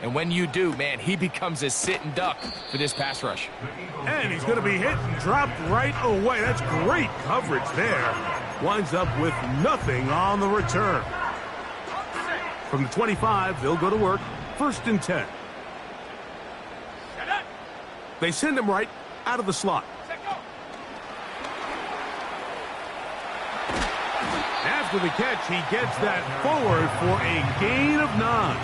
And when you do, man, he becomes a sitting duck for this pass rush. And he's going to be hit and dropped right away. That's great coverage there. Winds up with nothing on the return. From the 25, they'll go to work. 1st and 10. They send him right out of the slot. After the catch, he gets that forward for a gain of 9.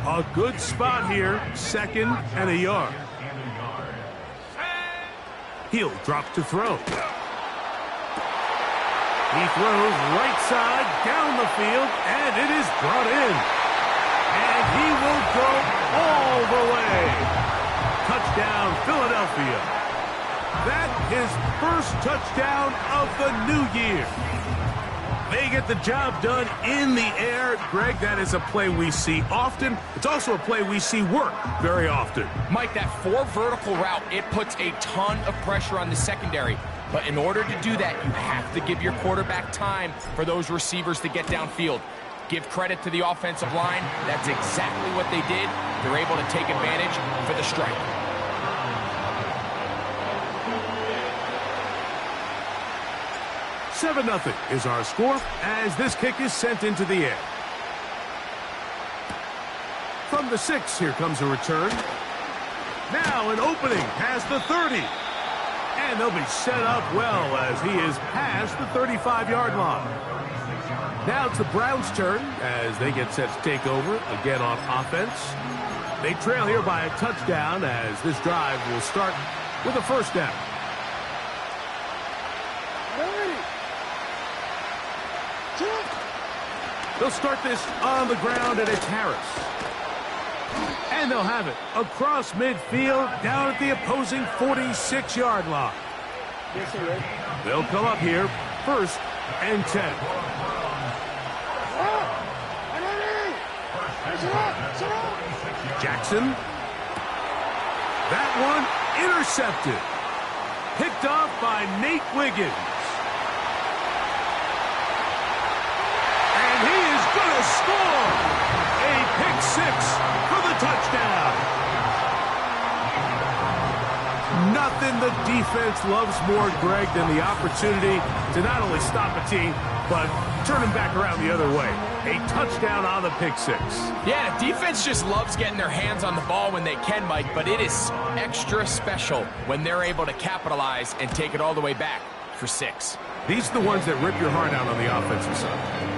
A good spot here, 2nd and a yard. He'll drop to throw. He throws right side down the field, and it is brought in. And he will go all the way. Touchdown, Philadelphia. That his first touchdown of the new year. They get the job done in the air. Greg, that is a play we see often. It's also a play we see work very often. Mike, that 4 vertical route, it puts a ton of pressure on the secondary. But in order to do that, you have to give your quarterback time for those receivers to get downfield. Give credit to the offensive line. That's exactly what they did. They're able to take advantage for the strike. Seven 0 is our score as this kick is sent into the air. From the 6, here comes a return. Now an opening past the 30. And they'll be set up well as he is past the 35-yard line. Now it's the Browns' turn as they get set to take over again on offense. They trail here by a touchdown as this drive will start with a 1st down. They'll start this on the ground, and it's Harris. And they'll have it across midfield down at the opposing 46-yard line. They'll come up here 1st and 10. Jackson. That one intercepted. Picked off by Nate Wiggins. And he is going to score. A pick 6 for the touchdown. Nothing the defense loves more, Greg, than the opportunity to not only stop a team, but turn them back around the other way. A touchdown on the pick 6. Yeah, the defense just loves getting their hands on the ball when they can, Mike, but it is extra special when they're able to capitalize and take it all the way back for 6. These are the ones that rip your heart out on the offensive side.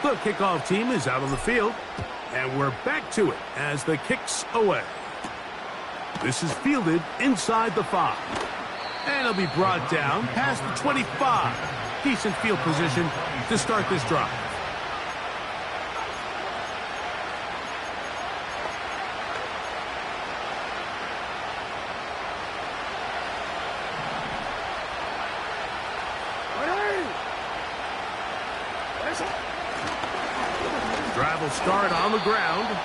The kickoff team is out on the field, and we're back to it as the kick's away. This is fielded inside the 5. And it'll be brought down past the 25. Decent field position to start this drive. Drive will start on the ground.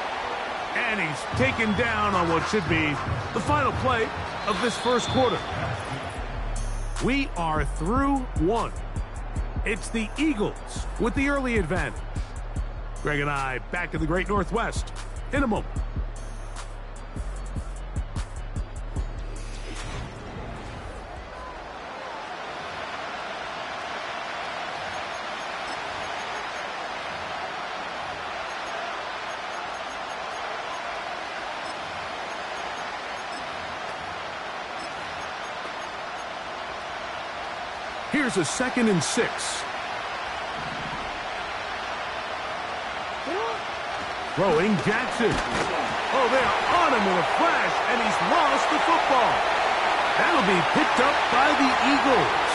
And he's taken down on what should be the final play of this first quarter. We are through 1. It's the Eagles with the early advantage. Greg and I back in the Great Northwest in a moment. Here's a 2nd and 6. Throwing Jackson. Oh, they are on him in a flash, and he's lost the football. That'll be picked up by the Eagles.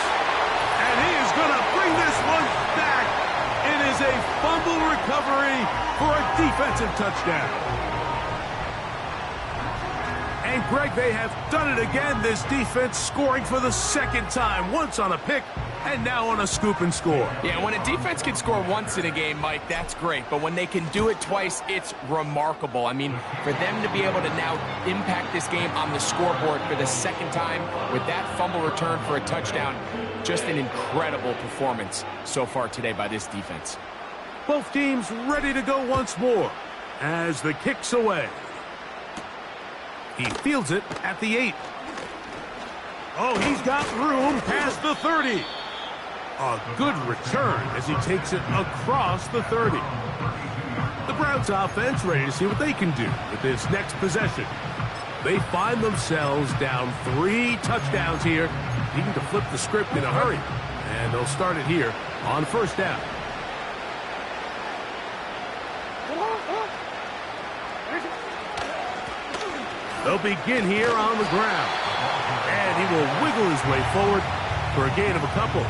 And he is going to bring this one back. It is a fumble recovery for a defensive touchdown. And, Greg, they have done it again. This defense scoring for the 2nd time. Once on a pick, And now on a scoop and score. Yeah, when a defense can score once in a game, Mike, that's great. But when they can do it twice, it's remarkable. I mean, for them to be able to now impact this game on the scoreboard for the second time with that fumble return for a touchdown, just an incredible performance so far today by this defense. Both teams ready to go once more as the kick's away. He fields it at the 8. Oh, he's got room past the 30. A good return as he takes it across the 30. The Browns offense ready to see what they can do with this next possession. They find themselves down 3 touchdowns here, needing to flip the script in a hurry. And they'll start it here on first down. They'll begin here on the ground. And he will wiggle his way forward for a gain of a couple.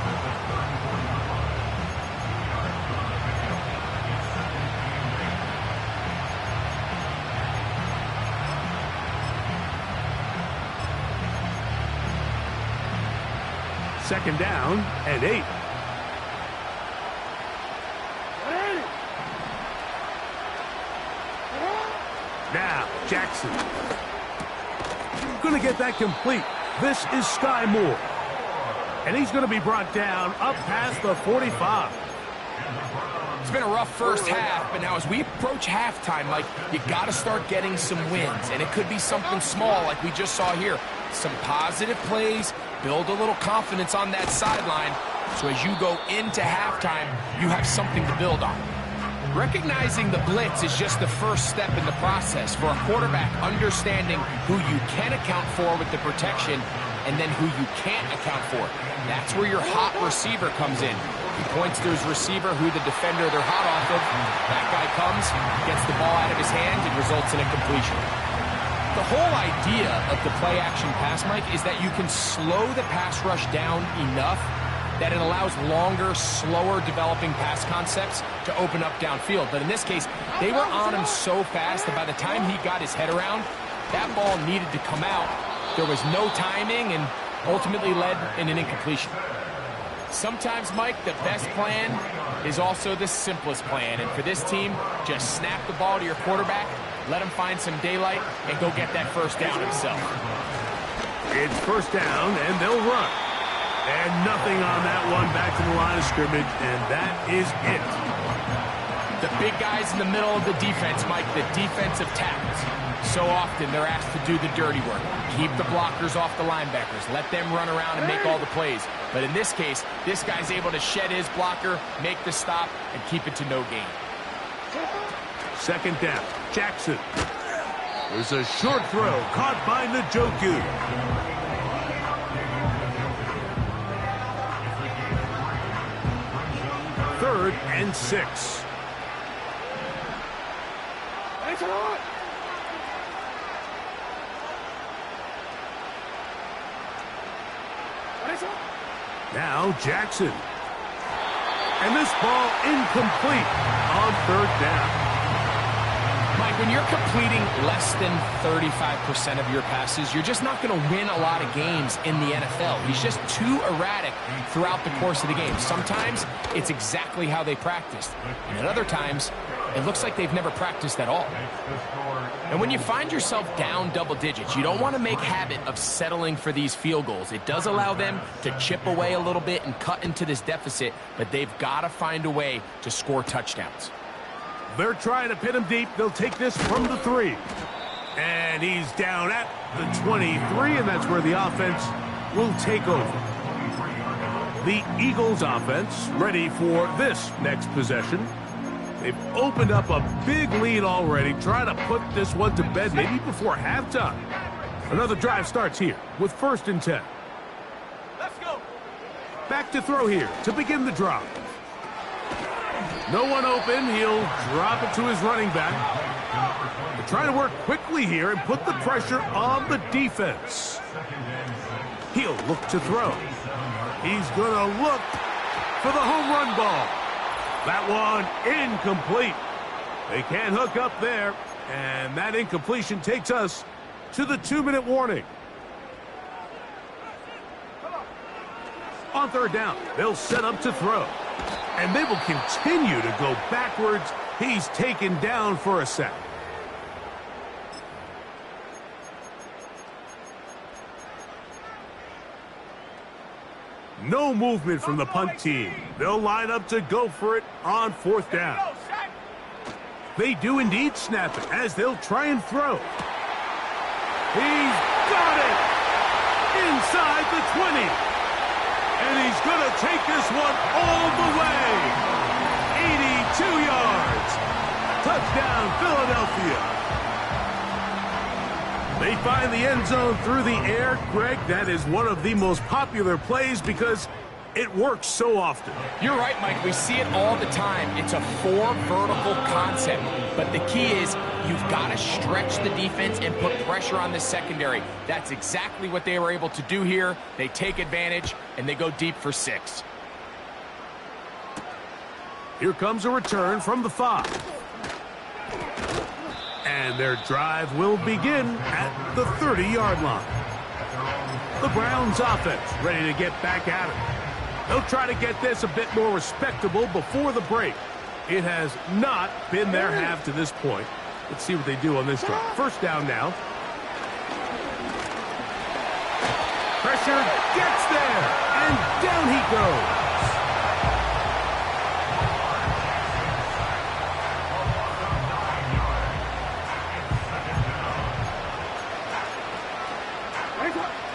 Second down and 8. Now, Jackson. Going to get that complete. This is Sky Moore. And he's going to be brought down up past the 45. It's been a rough first half, but now as we approach halftime, Mike, you got to start getting some wins. And it could be something small like we just saw here. Some positive plays, build a little confidence on that sideline. So as you go into halftime, you have something to build on. Recognizing the blitz is just the first step in the process for a quarterback understanding who you can account for with the protection and then who you can't account for. That's where your hot receiver comes in. He points to his receiver, who the defender they're hot off of. That guy comes, gets the ball out of his hands, and results in a completion. The whole idea of the play-action pass, Mike, is that you can slow the pass rush down enough that it allows longer, slower developing pass concepts to open up downfield. But in this case, they were on him so fast that by the time he got his head around, that ball needed to come out. There was no timing and ultimately led in an incompletion. Sometimes, Mike, the best plan is also the simplest plan. And for this team, just snap the ball to your quarterback, let him find some daylight, and go get that first down himself. It's first down, and they'll run. And nothing on that one, back to the line of scrimmage, and that is it. The big guys in the middle of the defense, Mike, the defensive tackles. So often they're asked to do the dirty work. Keep the blockers off the linebackers. Let them run around and make all the plays. But in this case, this guy's able to shed his blocker, make the stop, and keep it to no gain. Second down, Jackson. There's a short throw caught by Njoku. Third and 6. Now Jackson. And this ball incomplete on third down. Mike, when you're completing less than 35% of your passes, you're just not going to win a lot of games in the NFL. He's just too erratic throughout the course of the game. Sometimes it's exactly how they practiced. And at other times, it looks like they've never practiced at all. And when you find yourself down double digits, you don't want to make habit of settling for these field goals. It does allow them to chip away a little bit and cut into this deficit, but they've got to find a way to score touchdowns. They're trying to pin him deep. They'll take this from the 3. And he's down at the 23, and that's where the offense will take over. The Eagles offense ready for this next possession. They've opened up a big lead already, trying to put this one to bed maybe before halftime. Another drive starts here with first and 10. Let's go. Back to throw here to begin the drive. No one open. He'll drop it to his running back. They're trying to work quickly here and put the pressure on the defense. He'll look to throw. He's going to look for the home run ball. That one incomplete. They can't hook up there, and that incompletion takes us to the 2-minute warning. On third down, they'll set up to throw. And they will continue to go backwards. He's taken down for a sack. No movement from the punt team. They'll line up to go for it on fourth down. They do indeed snap it as they'll try and throw. He's got it! Inside the 20. And he's going to take this one all the way. 82 yards. Touchdown, Philadelphia. They find the end zone through the air. Greg, that is one of the most popular plays because it works so often. You're right, Mike. We see it all the time. It's a 4 vertical concept. But the key is you've got to stretch the defense and put pressure on the secondary. That's exactly what they were able to do here. They take advantage, and they go deep for 6. Here comes a return from the 5. And their drive will begin at the 30-yard line. The Browns offense ready to get back at it. They'll try to get this a bit more respectable before the break. It has not been their half to this point. Let's see what they do on this drive. First down now. Pressure gets there, and down he goes.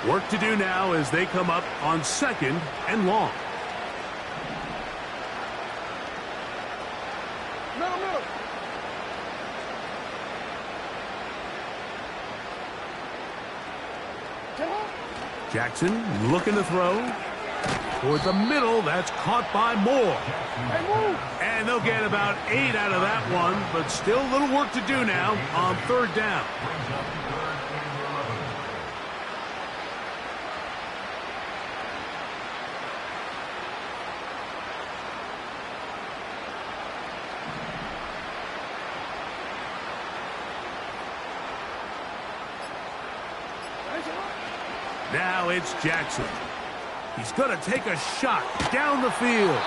Work to do now as they come up on 2nd and long. Jackson looking to throw. Toward the middle, that's caught by Moore. And they'll get about 8 out of that one, but still a little work to do now on 3rd down. Now it's Jackson. He's going to take a shot down the field.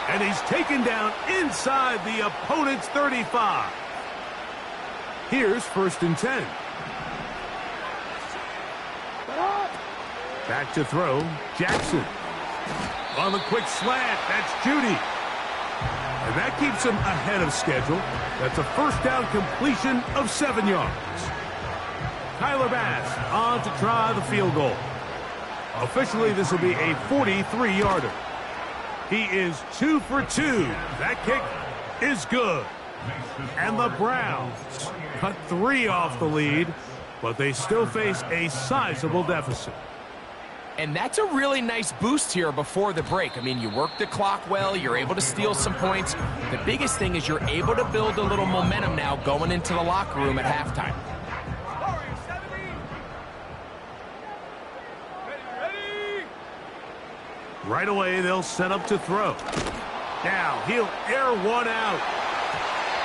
And he's taken down inside the opponent's 35. Here's 1st and 10. Back to throw, Jackson. On the quick slant, that's Judy. And that keeps him ahead of schedule. That's a 1st down completion of 7 yards. Tyler Bass on to try the field goal. Officially, this will be a 43-yarder. He is 2 for 2. That kick is good. And the Browns cut 3 off the lead, but they still face a sizable deficit. And that's a really nice boost here before the break. I mean, you work the clock well, you're able to steal some points. The biggest thing is you're able to build a little momentum now going into the locker room at halftime. Right away, they'll set up to throw. Now, he'll air one out.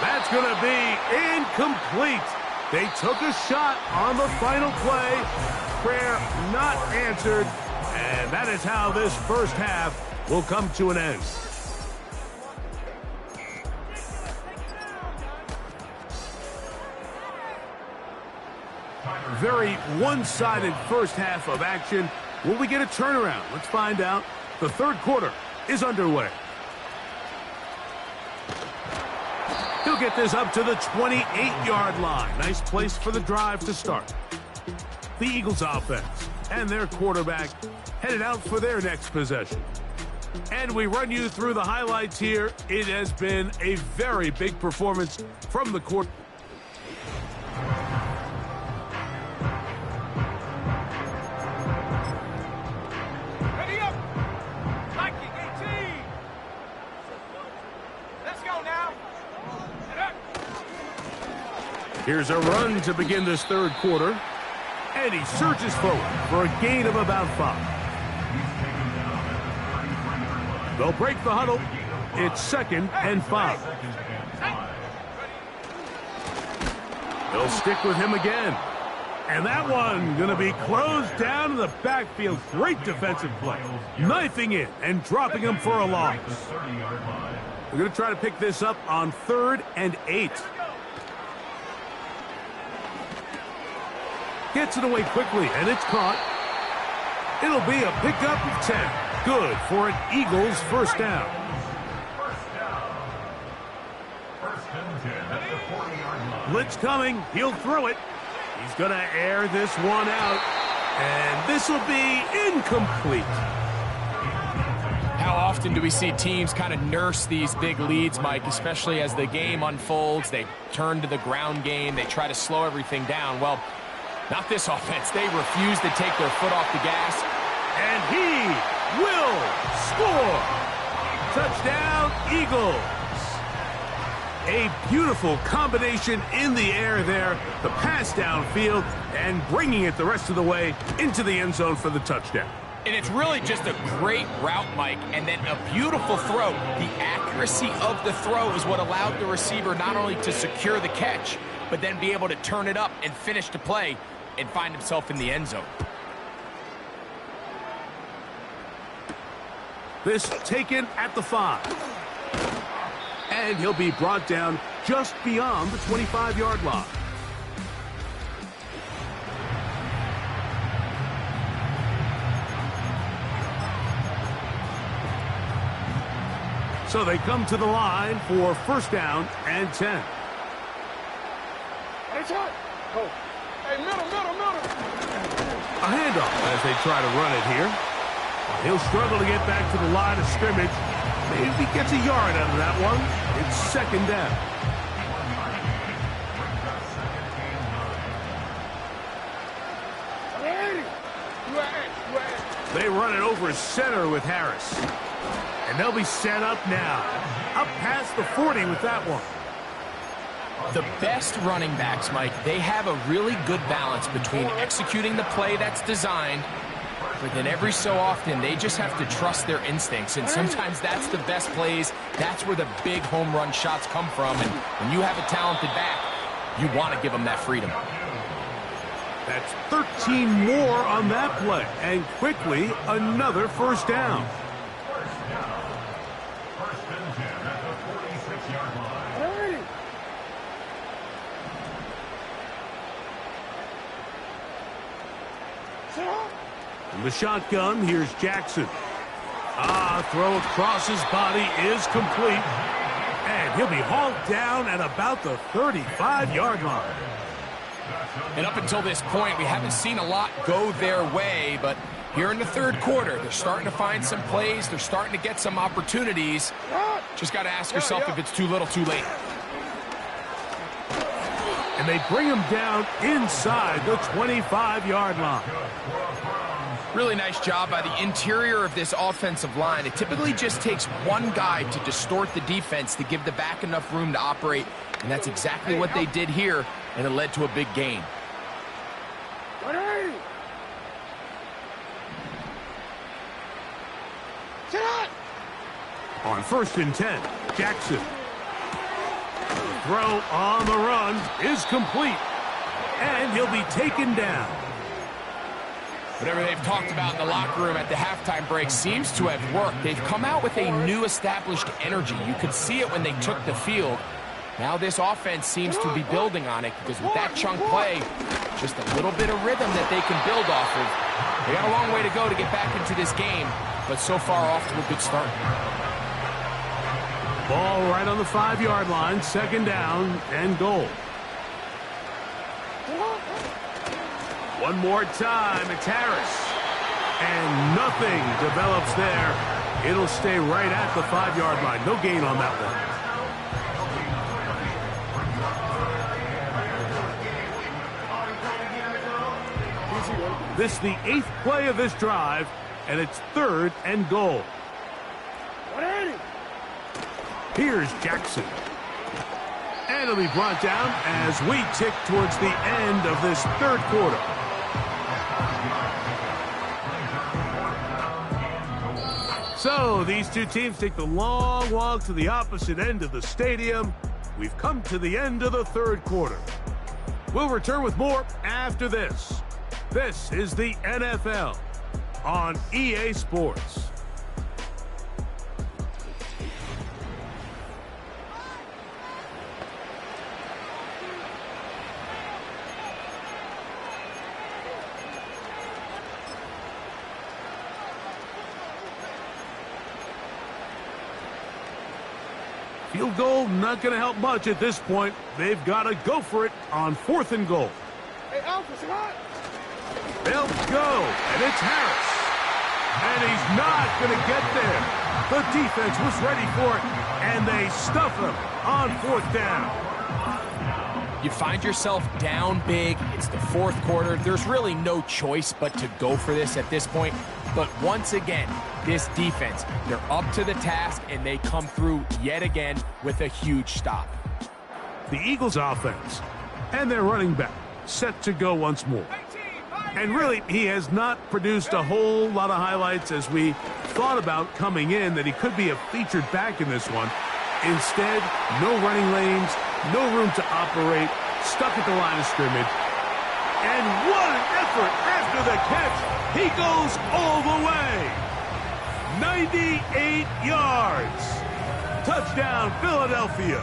That's going to be incomplete. They took a shot on the final play. Prayer not answered. And that is how this first half will come to an end. Very one-sided first half of action. Will we get a turnaround? Let's find out. The 3rd quarter is underway. He'll get this up to the 28-yard line. Nice place for the drive to start. The Eagles offense and their quarterback headed out for their next possession. And we run you through the highlights here. It has been a very big performance from the quarterback. Here's a run to begin this 3rd quarter. And he surges forward for a gain of about 5. They'll break the huddle. It's 2nd and 5. They'll stick with him again. And that one going to be closed down in the backfield. Great defensive play. Knifing in and dropping him for a loss. We're going to try to pick this up on 3rd and 8. Gets it away quickly, and it's caught. It'll be a pickup of 10. Good for an Eagles first down. Blitz coming. He'll throw it. He's going to air this one out. And this will be incomplete. How often do we see teams kind of nurse these big leads, Mike, especially as the game unfolds? They turn to the ground game. They try to slow everything down. Well, not this offense. They refuse to take their foot off the gas. And he will score. Touchdown, Eagles. A beautiful combination in the air there. The pass downfield and bringing it the rest of the way into the end zone for the touchdown. And it's really just a great route, Mike, and then a beautiful throw. The accuracy of the throw is what allowed the receiver not only to secure the catch, but then be able to turn it up and finish the play and find himself in the end zone. This taken at the 5. And he'll be brought down just beyond the 25-yard line. So they come to the line for first down and 10. It's hot. Oh. Hey, middle. A handoff as they try to run it here. He'll struggle to get back to the line of scrimmage. Maybe gets a yard out of that one. It's second down. They run it over center with Harris. And they'll be set up now. Up past the 40 with that one. The best running backs, Mike, they have a really good balance between executing the play that's designed, but then every so often they just have to trust their instincts, and sometimes that's the best plays. That's where the big home run shots come from, and when you have a talented back, you want to give them that freedom. That's 13 more on that play, and quickly another first down. In the shotgun, here's Jackson. Throw across his body is complete. And he'll be hauled down at about the 35-yard line. And up until this point, we haven't seen a lot go their way, but here in the third quarter, they're starting to find some plays. They're starting to get some opportunities. Just got to ask yourself if it's too little, too late. And they bring him down inside the 25-yard line. Really nice job by the interior of this offensive line. It typically just takes one guy to distort the defense to give the back enough room to operate, and that's exactly what they did here, and it led to a big gain. On first and 10, Jackson. Throw on the run is complete, and he'll be taken down. Whatever they've talked about in the locker room at the halftime break seems to have worked. They've come out with a new established energy. You could see it when they took the field. Now this offense seems to be building on it because with that chunk play, just a little bit of rhythm that they can build off of. They got a long way to go to get back into this game, but so far off to a good start. Ball right on the 5-yard line, second down and goal. One more time, it's Harris. And nothing develops there. It'll stay right at the 5-yard line. No gain on that one. This is the 8th play of this drive, and it's third and goal. Here's Jackson. And it'll be brought down as we tick towards the end of this third quarter. So these two teams take the long walk to the opposite end of the stadium. We've come to the end of the third quarter. We'll return with more after this. This is the NFL on EA Sports. Field goal not going to help much at this point. They've got to go for it on 4th and goal. Hey, Alpha, come They'll go, and it's Harris. And he's not going to get there. The defense was ready for it, and they stuff him on 4th down. You find yourself down big. It's the 4th quarter. There's really no choice but to go for this at this point. But once again, this defense, they're up to the task, and they come through yet again with a huge stop. The Eagles offense and their running back set to go once more. And really, he has not produced a whole lot of highlights as we thought about coming in that he could be a featured back in this one. Instead, no running lanes, no room to operate, stuck at the line of scrimmage. And what an effort after the catch. He goes all the way. 98 yards. Touchdown, Philadelphia.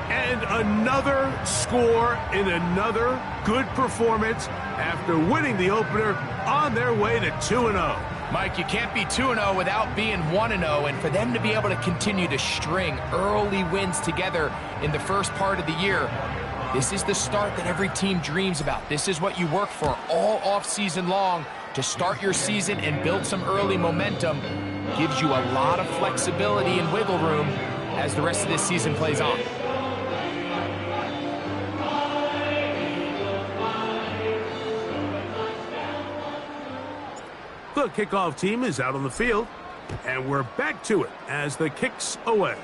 And another score in another good performance after winning the opener on their way to 2-0. Mike, you can't be 2-0 without being 1-0, and for them to be able to continue to string early wins together in the first part of the year, this is the start that every team dreams about. This is what you work for all offseason long to start your season and build some early momentum. Gives you a lot of flexibility and wiggle room as the rest of this season plays on. The kickoff team is out on the field, and we're back to it as the kick's away.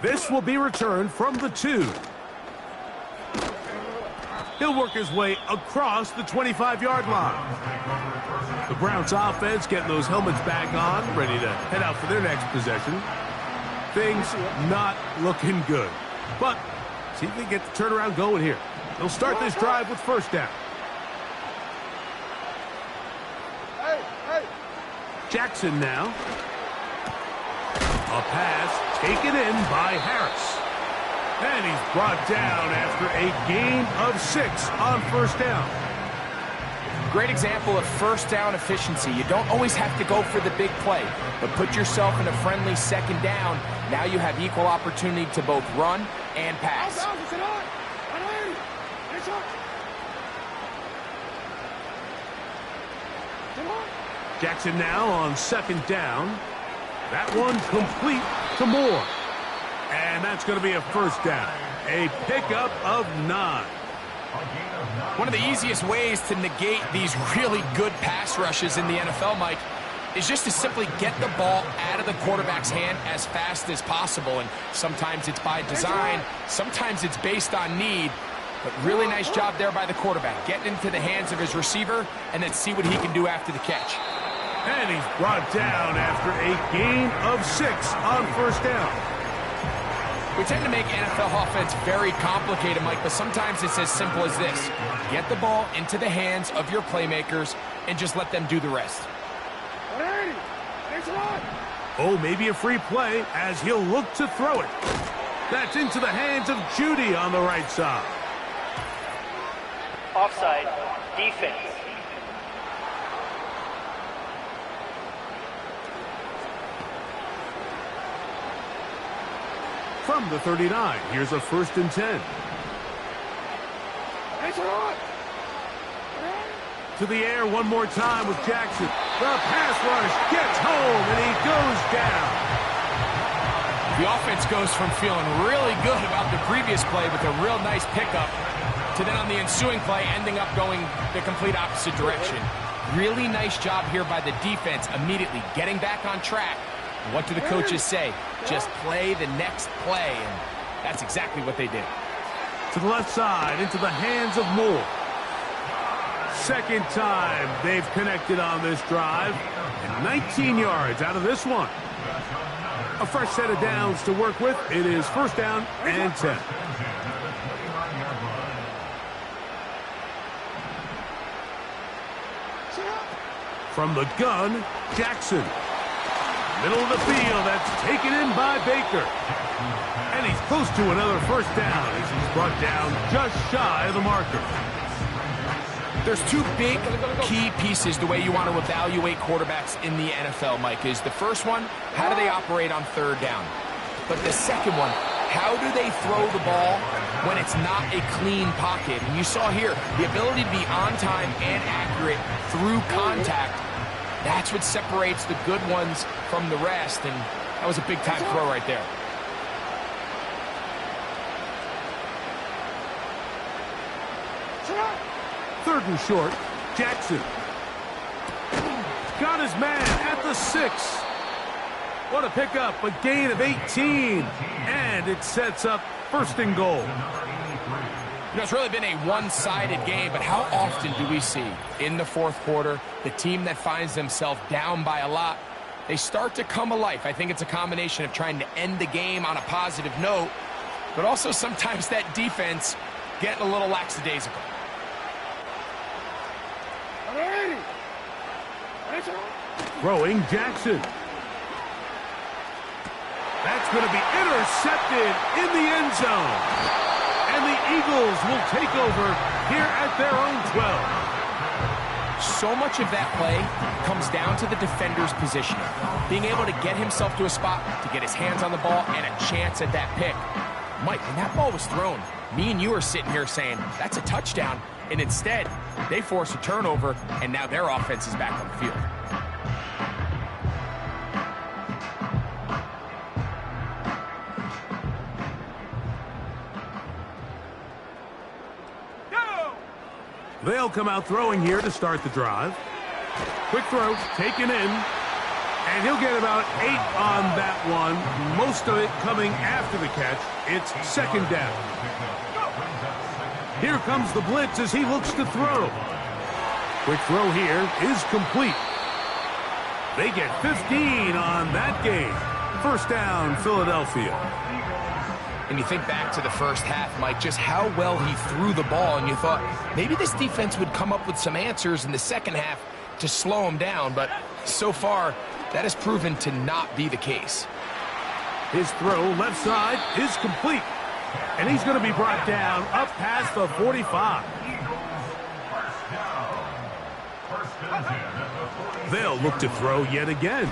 This will be returned from the 2. He'll work his way across the 25-yard line. The Browns offense getting those helmets back on, ready to head out for their next possession. Things not looking good, but see if they get the turnaround going here. They'll start this drive with 1st down. Jackson now. A pass taken in by Harris. And he's brought down after a gain of 6 on 1st down. Great example of 1st down efficiency. You don't always have to go for the big play, but put yourself in a friendly 2nd down. Now you have equal opportunity to both run and pass. Jackson now on 2nd down. That one complete to Moore. And that's going to be a 1st down. A pickup of 9. One of the easiest ways to negate these really good pass rushes in the NFL, Mike, is just to simply get the ball out of the quarterback's hand as fast as possible. And sometimes it's by design, sometimes it's based on need. But really nice job there by the quarterback, getting into the hands of his receiver and then see what he can do after the catch. And he's brought down after a gain of 6 on 1st down. We tend to make NFL offense very complicated, Mike, but sometimes it's as simple as this. Get the ball into the hands of your playmakers and just let them do the rest. Oh, maybe a free play as he'll look to throw it. That's into the hands of Judy on the right side. Offside, defense. From the 39, here's a 1st and 10. To the air one more time with Jackson. The pass rush gets home, and he goes down. The offense goes from feeling really good about the previous play with a real nice pickup to then on the ensuing play ending up going the complete opposite direction. Really nice job here by the defense immediately getting back on track. What do the coaches say? Just play the next play, and that's exactly what they did. To the left side, into the hands of Moore. 2nd time they've connected on this drive, and 19 yards out of this one. A fresh set of downs to work with. It is first down and 10. From the gun, Jackson. Middle of the field, that's taken in by Baker. And he's close to another first down as he's brought down just shy of the marker. There's two big key pieces the way you want to evaluate quarterbacks in the NFL, Mike. Is the first one, how do they operate on third down? But the second one, how do they throw the ball when it's not a clean pocket? And you saw here, the ability to be on time and accurate through contact. That's what separates the good ones from the rest, and that was a big-time throw right there. Third and short, Jackson. Got his man at the 6. What a pickup, a gain of 18. And it sets up first and goal. You know, it's really been a one-sided game, but how often do we see in the fourth quarter the team that finds themselves down by a lot, they start to come alive? I think it's a combination of trying to end the game on a positive note, but also sometimes that defense getting a little lackadaisical. Throwing Jackson. That's going to be intercepted in the end zone. And the Eagles will take over here at their own 12. So much of that play comes down to the defender's positioning. Being able to get himself to a spot, to get his hands on the ball, and a chance at that pick. Mike, when that ball was thrown, me and you are sitting here saying, that's a touchdown. And instead, they force a turnover, and now their offense is back on the field. They'll come out throwing here to start the drive. Quick throw, taken in. And he'll get about 8 on that one. Most of it coming after the catch. It's second down. Here comes the blitz as he looks to throw. Quick throw here is complete. They get 15 on that game. First down, Philadelphia. And you think back to the first half, Mike, just how well he threw the ball, and you thought maybe this defense would come up with some answers in the second half to slow him down, but so far, that has proven to not be the case. His throw left side is complete, and he's going to be brought down up past the 45. They'll look to throw yet again.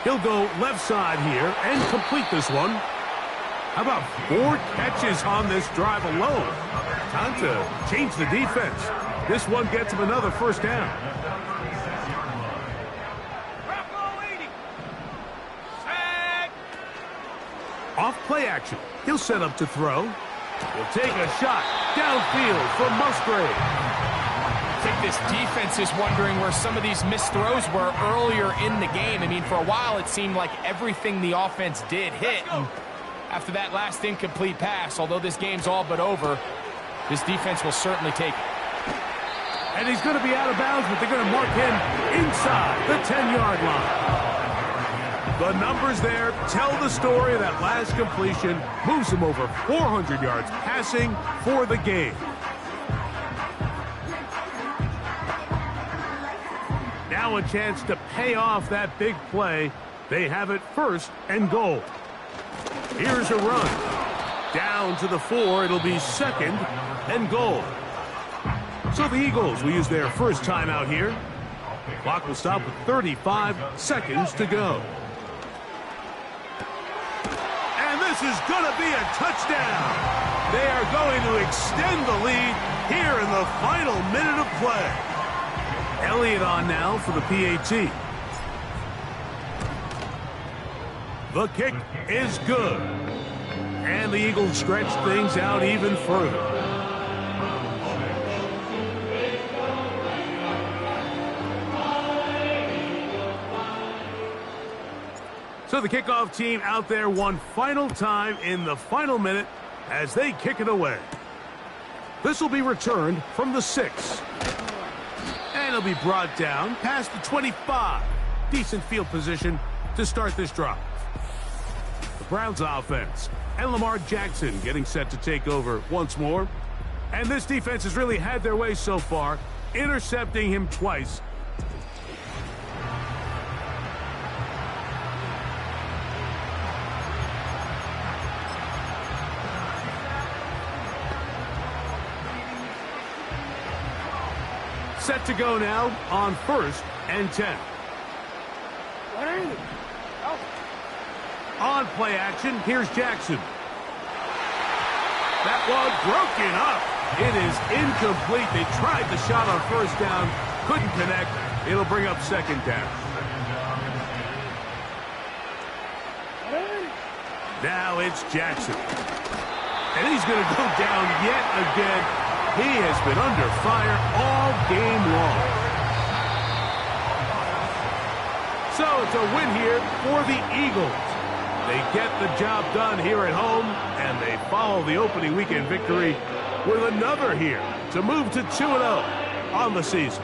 He'll go left side here and complete this one. How about 4 catches on this drive alone? Time to change the defense. This one gets him another first down. Off play action. He'll set up to throw. He'll take a shot downfield for Musgrave. I think this defense is wondering where some of these missed throws were earlier in the game. I mean, for a while, it seemed like everything the offense did hit. And after that last incomplete pass, although this game's all but over, this defense will certainly take it. And he's going to be out of bounds, but they're going to mark him inside the 10-yard line. The numbers there tell the story of that last completion. Moves him over 400 yards passing for the game. Now a chance to pay off that big play. They have it first and goal. Here's a run. Down to the 4. It'll be second and goal. So the Eagles will use their first timeout here. Clock will stop with 35 seconds to go. And this is going to be a touchdown. They are going to extend the lead here in the final minute of play. Elliott on now for the PAT. The kick is good. And the Eagles stretch things out even further. So the kickoff team out there one final time in the final minute as they kick it away. This will be returned from the 6. And it'll be brought down past the 25. Decent field position to to start this drive. The Browns offense and Lamar Jackson getting set to take over once more. And this defense has really had their way so far, intercepting him twice. Set to go now on 1st and 10. On play action, here's Jackson. That one broken up. It is incomplete. They tried the shot on 1st down, couldn't connect. It'll bring up 2nd down. Now it's Jackson. And he's going to go down yet again. He has been under fire all game long. So it's a win here for the Eagles. They get the job done here at home, and they follow the opening weekend victory with another here to move to 2-0 on the season.